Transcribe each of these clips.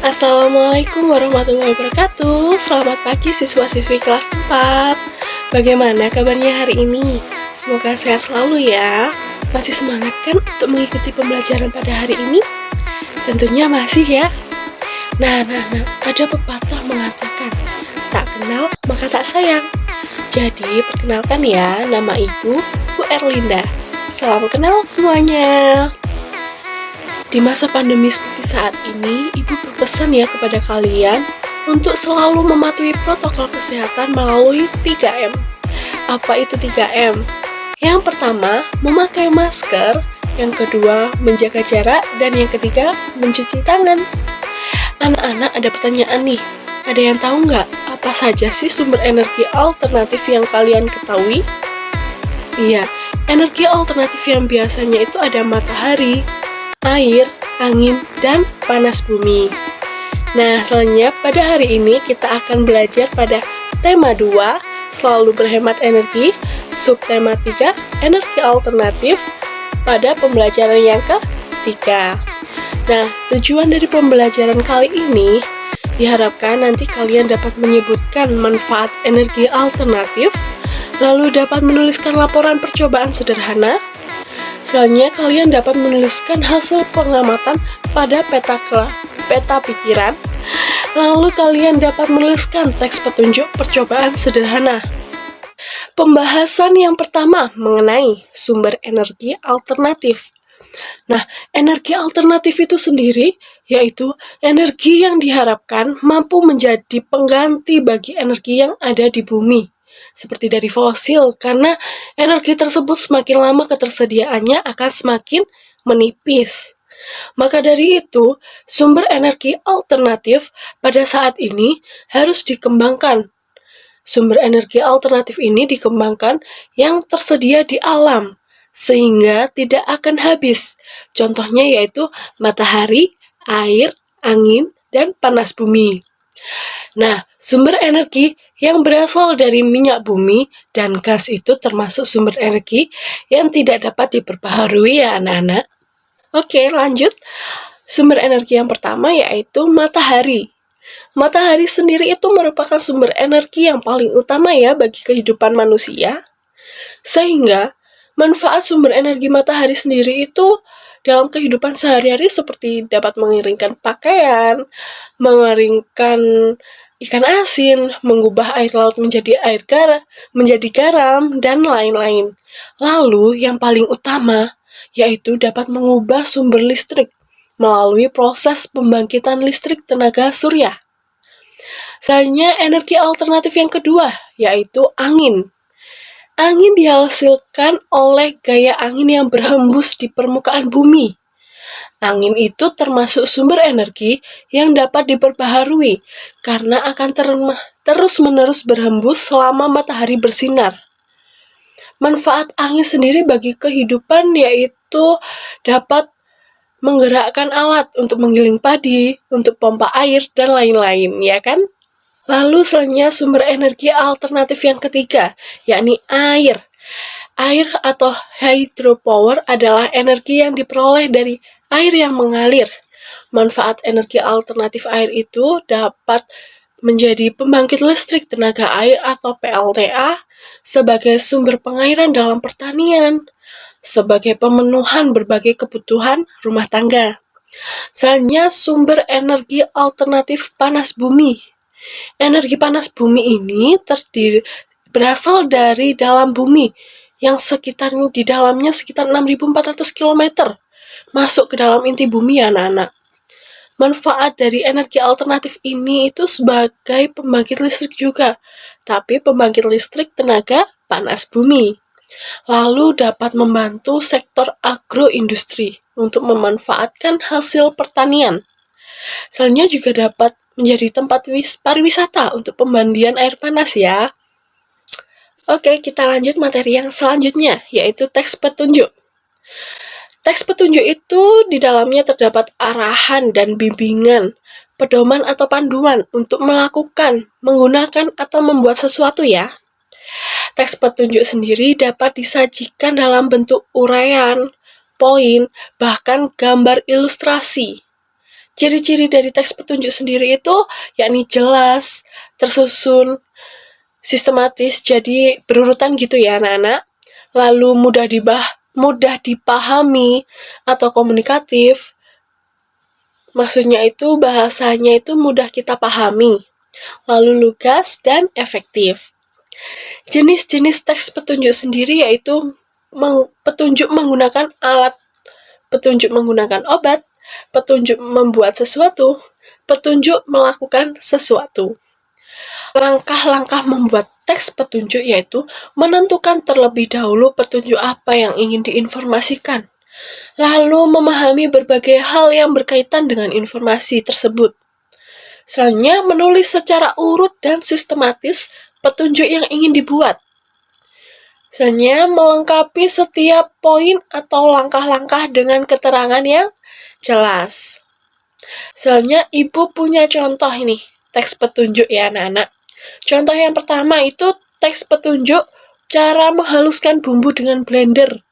Assalamualaikum warahmatullahi wabarakatuh. Selamat pagi siswa-siswi kelas 4. Bagaimana kabarnya hari ini? Semoga sehat selalu ya. Masih semangat kan untuk mengikuti pembelajaran pada hari ini? Tentunya masih ya. Nah, ada pepatah mengatakan, tak kenal maka tak sayang. Jadi, perkenalkan ya, nama Ibu, Bu Erlinda. Salam kenal semuanya. Di masa pandemi seperti saat ini, Ibu berpesan ya kepada kalian untuk selalu mematuhi protokol kesehatan melalui 3M. Apa itu 3M? Yang pertama, memakai masker. Yang kedua, menjaga jarak. Dan yang ketiga, mencuci tangan. Anak-anak, ada pertanyaan nih. Ada yang tahu nggak apa saja sih sumber energi alternatif yang kalian ketahui? Iya, energi alternatif yang biasanya itu ada matahari, air, angin, dan panas bumi. Nah, selanjutnya pada hari ini kita akan belajar pada tema 2, selalu berhemat energi, subtema 3, energi alternatif, pada pembelajaran yang ketiga. Nah, tujuan dari pembelajaran kali ini, diharapkan nanti kalian dapat menyebutkan manfaat energi alternatif, lalu dapat menuliskan laporan percobaan sederhana. Selanjutnya, kalian dapat menuliskan hasil pengamatan pada peta pikiran. Lalu kalian dapat menuliskan teks petunjuk percobaan sederhana. Pembahasan yang pertama mengenai sumber energi alternatif. Nah, energi alternatif itu sendiri yaitu energi yang diharapkan mampu menjadi pengganti bagi energi yang ada di bumi, seperti dari fosil, karena energi tersebut semakin lama ketersediaannya akan semakin menipis. Maka dari itu, sumber energi alternatif pada saat ini harus dikembangkan. Sumber energi alternatif ini dikembangkan yang tersedia di alam, sehingga tidak akan habis. Contohnya yaitu matahari, air, angin, dan panas bumi. Nah, sumber energi yang berasal dari minyak bumi dan gas itu termasuk sumber energi yang tidak dapat diperbaharui ya anak-anak. Oke, lanjut. Sumber energi yang pertama yaitu matahari. Matahari sendiri itu merupakan sumber energi yang paling utama ya bagi kehidupan manusia. Sehingga manfaat sumber energi matahari sendiri itu dalam kehidupan sehari-hari seperti dapat mengeringkan pakaian, mengeringkan ikan asin, mengubah air laut menjadi garam, dan lain-lain. Lalu yang paling utama yaitu dapat mengubah sumber listrik melalui proses pembangkitan listrik tenaga surya. Selanjutnya energi alternatif yang kedua yaitu angin. Angin dihasilkan oleh gaya angin yang berhembus di permukaan bumi. Angin itu termasuk sumber energi yang dapat diperbaharui karena akan terus-menerus berhembus selama matahari bersinar. Manfaat angin sendiri bagi kehidupan yaitu dapat menggerakkan alat untuk menggiling padi, untuk pompa air, dan lain-lain, ya kan? Lalu selanjutnya sumber energi alternatif yang ketiga, yakni air. Air atau hydropower adalah energi yang diperoleh dari air yang mengalir. Manfaat energi alternatif air itu dapat menjadi pembangkit listrik tenaga air atau PLTA sebagai sumber pengairan dalam pertanian, sebagai pemenuhan berbagai kebutuhan rumah tangga. Selanjutnya sumber energi alternatif panas bumi. Energi panas bumi ini berasal dari dalam bumi yang di dalamnya sekitar 6.400 km masuk ke dalam inti bumi ya anak-anak. Manfaat dari energi alternatif ini itu sebagai pembangkit listrik juga, tapi pembangkit listrik tenaga panas bumi. Lalu dapat membantu sektor agroindustri untuk memanfaatkan hasil pertanian. Selanjutnya juga dapat menjadi tempat pariwisata untuk pemandian air panas ya. Oke, kita lanjut materi yang selanjutnya, yaitu teks petunjuk. Teks petunjuk itu di dalamnya terdapat arahan dan bimbingan, pedoman atau panduan untuk melakukan, menggunakan, atau membuat sesuatu ya. Teks petunjuk sendiri dapat disajikan dalam bentuk uraian, poin, bahkan gambar ilustrasi. Ciri-ciri dari teks petunjuk sendiri itu yakni jelas, tersusun, sistematis, jadi berurutan gitu ya anak-anak. Lalu mudah dipahami atau komunikatif. Maksudnya itu bahasanya itu mudah kita pahami. Lalu lugas dan efektif. Jenis-jenis teks petunjuk sendiri yaitu petunjuk menggunakan alat, petunjuk menggunakan obat, petunjuk membuat sesuatu, petunjuk melakukan sesuatu. Langkah-langkah membuat teks petunjuk yaitu menentukan terlebih dahulu petunjuk apa yang ingin diinformasikan, lalu memahami berbagai hal yang berkaitan dengan informasi tersebut. Selanjutnya, menulis secara urut dan sistematis petunjuk yang ingin dibuat. Selanjutnya, melengkapi setiap poin atau langkah-langkah dengan keterangan yang jelas. Selanjutnya, Ibu punya contoh ini, teks petunjuk ya anak-anak. Contoh yang pertama itu teks petunjuk cara menghaluskan bumbu dengan blender.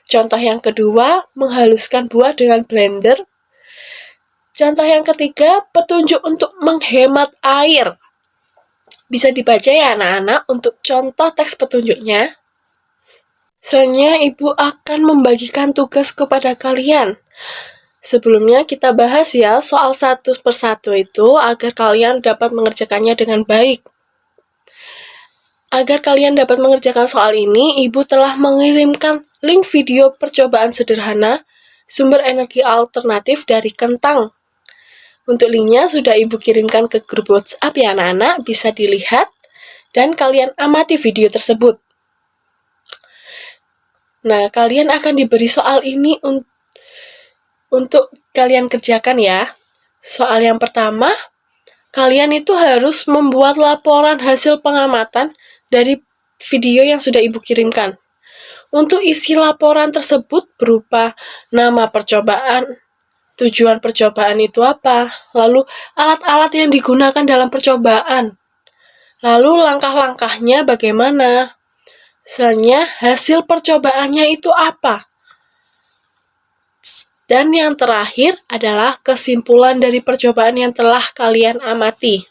Contoh yang kedua, menghaluskan buah dengan blender. Contoh yang ketiga, petunjuk untuk menghemat air. Bisa dibaca ya anak-anak untuk contoh teks petunjuknya. Selanjutnya, Ibu akan membagikan tugas kepada kalian. Sebelumnya kita bahas ya soal satu persatu itu agar kalian dapat mengerjakannya dengan baik. Agar kalian dapat mengerjakan soal ini, Ibu telah mengirimkan link video percobaan sederhana sumber energi alternatif dari kentang. Untuk linknya sudah Ibu kirimkan ke grup WhatsApp ya anak-anak, bisa dilihat dan kalian amati video tersebut. Nah, kalian akan diberi soal ini untuk kalian kerjakan ya. Soal yang pertama, kalian itu harus membuat laporan hasil pengamatan dari video yang sudah Ibu kirimkan. Untuk isi laporan tersebut berupa nama percobaan, tujuan percobaan itu apa, lalu alat-alat yang digunakan dalam percobaan, lalu langkah-langkahnya bagaimana, selanjutnya hasil percobaannya itu apa, dan yang terakhir adalah kesimpulan dari percobaan yang telah kalian amati.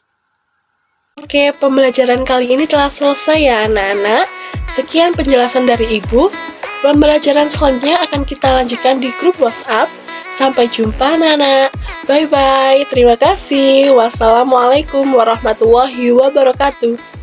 Oke, pembelajaran kali ini telah selesai ya anak-anak. Sekian penjelasan dari Ibu. Pembelajaran selanjutnya akan kita lanjutkan di grup WhatsApp. Sampai jumpa anak-anak. Bye-bye. Terima kasih. Wassalamualaikum warahmatullahi wabarakatuh.